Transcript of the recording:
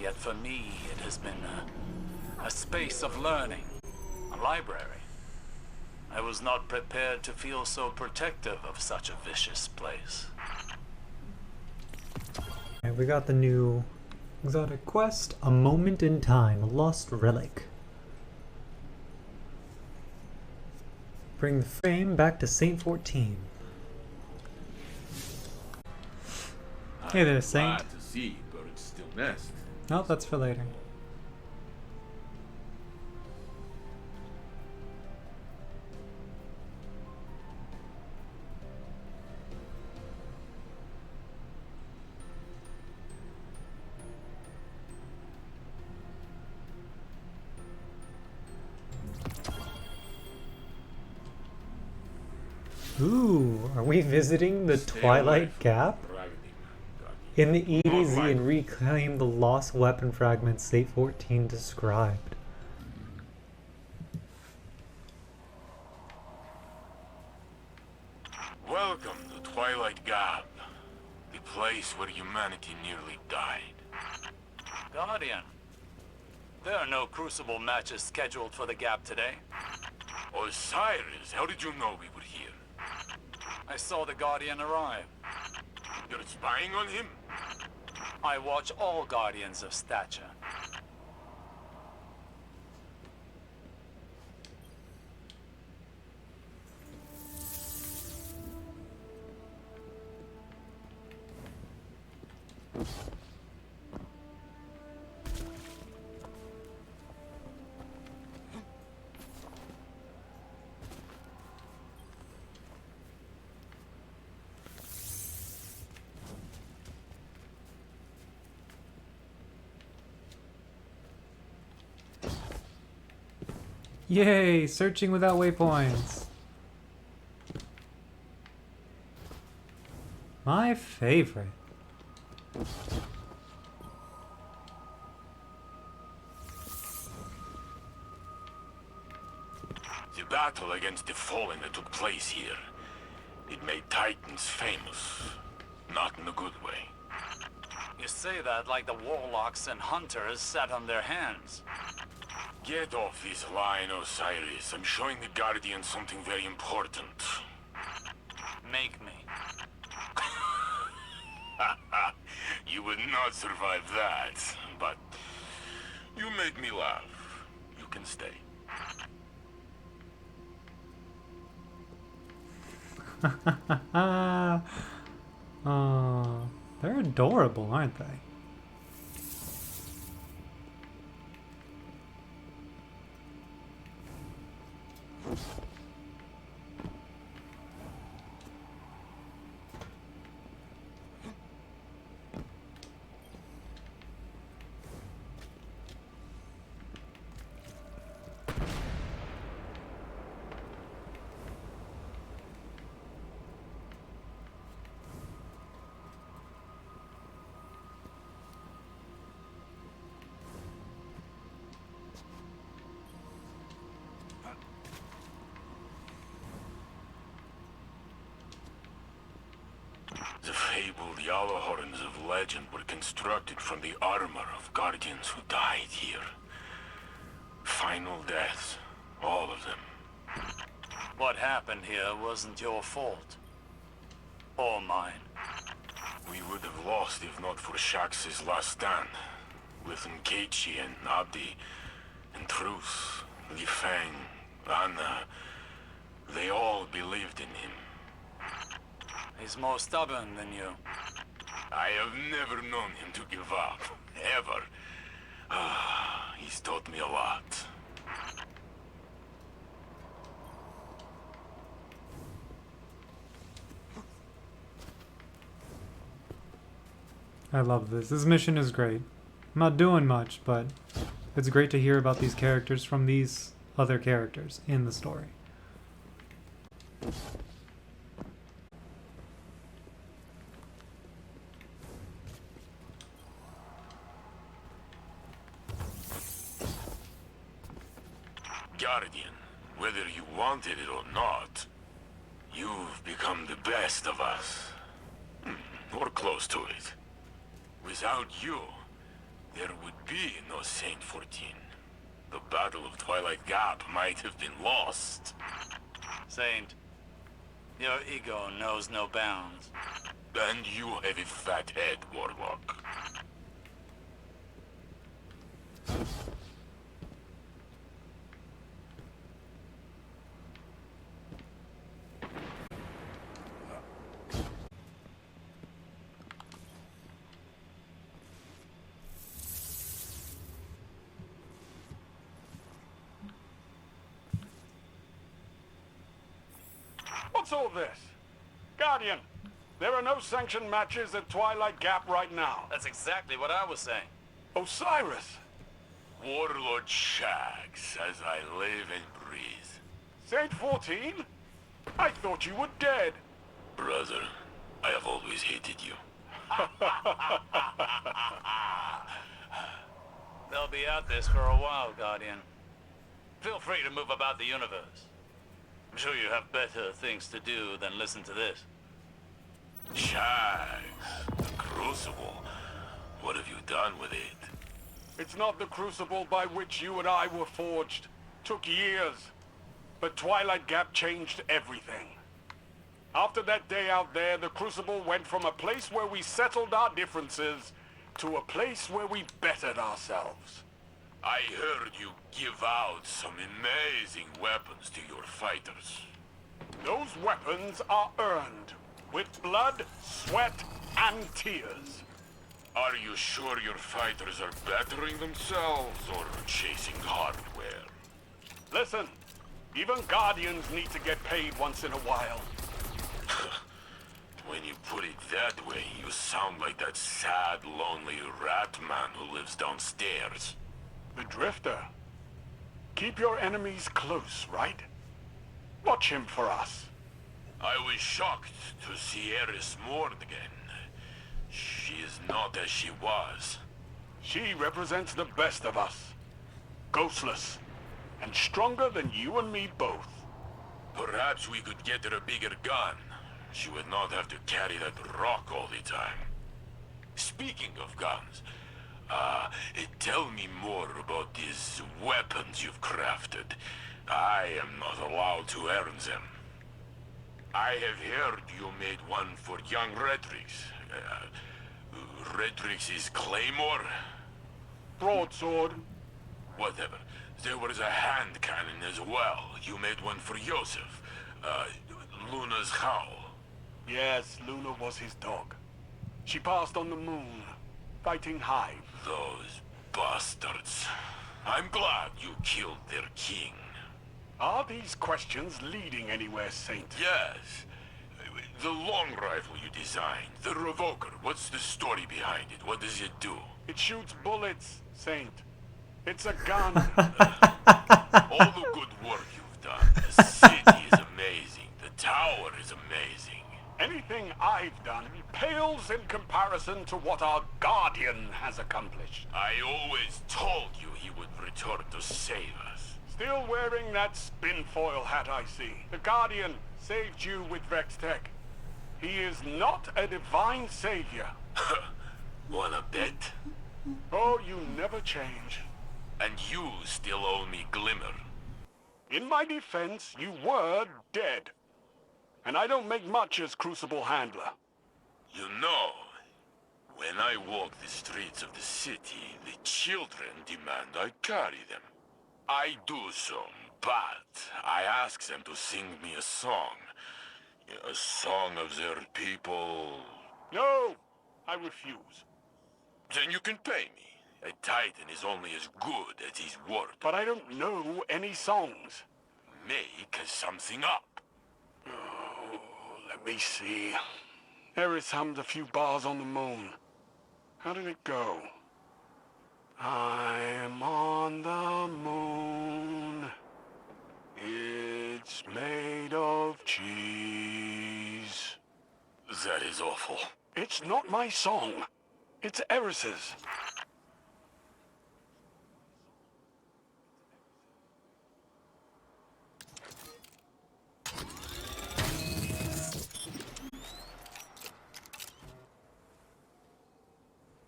Yet for me, it has been a space of learning, a library. I was not prepared to feel so protective of such a vicious place. Alright, we got the new exotic quest, A Moment in Time, a lost relic. Bring the frame back to Saint 14. Hey there, Saint. Glad to see birds still nest. No, that's for later. Ooh, are we visiting the Twilight Gap? In the EDZ and reclaim the lost weapon fragments Saint 14 described. Welcome to Twilight Gap, the place where humanity nearly died. Guardian, there are no Crucible matches scheduled for the Gap today. Osiris, how did you know we were here? I saw the Guardian arrive. You're spying on him? I watch all Guardians of stature. Yay! Searching without waypoints! My favorite. The battle against the Fallen that took place here, it made Titans famous. Not in a good way. You say that like the warlocks and hunters sat on their hands. Get off this line, Osiris. I'm showing the Guardian something very important. Make me. You would not survive that, but you made me laugh. You can stay. Oh, they're adorable, aren't they? The fabled yellow horns of legend were constructed from the armor of guardians who died here. Final deaths, all of them. What happened here wasn't your fault. Or mine. We would have lost if not for Shax's last stand. With Nkeichi and Abdi, and Truth, Li Feng, Anna. They all believed in him. He's more stubborn than you. I have never known him to give up. Ever. He's taught me a lot. I love this. This mission is great. I'm not doing much, but it's great to hear about these characters from these other characters in the story. Guardian, whether you wanted it or not, you've become the best of us. Or close to it. Without you, there would be no Saint 14. The Battle of Twilight Gap might have been lost. Saint, your ego knows no bounds. And you have a fat head, Warlock. What's all this? Guardian, there are no sanctioned matches at Twilight Gap right now. That's exactly what I was saying. Osiris, Warlord Shax, as I live and breathe. Saint 14? I thought you were dead. Brother, I have always hated you. They'll be at this for a while, Guardian. Feel free to move about the universe. I'm sure you have better things to do than listen to this. Shax, the Crucible. What have you done with it? It's not the crucible by which you and I were forged. Took years. But Twilight Gap changed everything. After that day out there, the crucible went from a place where we settled our differences to a place where we bettered ourselves. I heard you give out some amazing weapons to your fighters. Those weapons are earned with blood, sweat, and tears. Are you sure your fighters are bettering themselves or chasing hardware? Listen, even Guardians need to get paid once in a while. When you put it that way, you sound like that sad, lonely rat man who lives downstairs. The Drifter. Keep your enemies close, right? Watch him for us. I was shocked to see Eris mourn again. She is not as she was. She represents the best of us. Ghostless. And stronger than you and me both. Perhaps we could get her a bigger gun. She would not have to carry that rock all the time. Speaking of guns, tell me more about these weapons you've crafted. I am not allowed to earn them. I have heard you made one for young Redrix. Redrix's claymore? Broadsword. Whatever. There was a hand cannon as well. You made one for Yosef. Luna's howl. Yes, Luna was his dog. She passed on the moon, fighting Hive. Those bastards. I'm glad you killed their king. Are these questions leading anywhere, Saint? Yes. The long rifle you designed, the Revoker, what's the story behind it? What does it do? It shoots bullets, Saint. It's a gun. All the good work you've done. The city is amazing. The tower is amazing. Anything I've done pales in comparison to what our Guardian has accomplished. I always told you he would return to save us. Still wearing that spinfoil hat, I see. The Guardian saved you with Vex Tech. He is not a divine savior. Wanna bet? Oh, you never change. And you still owe me Glimmer. In my defense, you were dead. And I don't make much as Crucible Handler. You know, when I walk the streets of the city, the children demand I carry them. I do so, but I ask them to sing me a song. A song of their people. No, I refuse. Then you can pay me. A Titan is only as good as his word. But I don't know any songs. Make something up. Oh, let me see. Eris hummed a few bars on the moon. How did it go? I'm on the moon. It's made of cheese. That is awful. It's not my song. It's Eris's.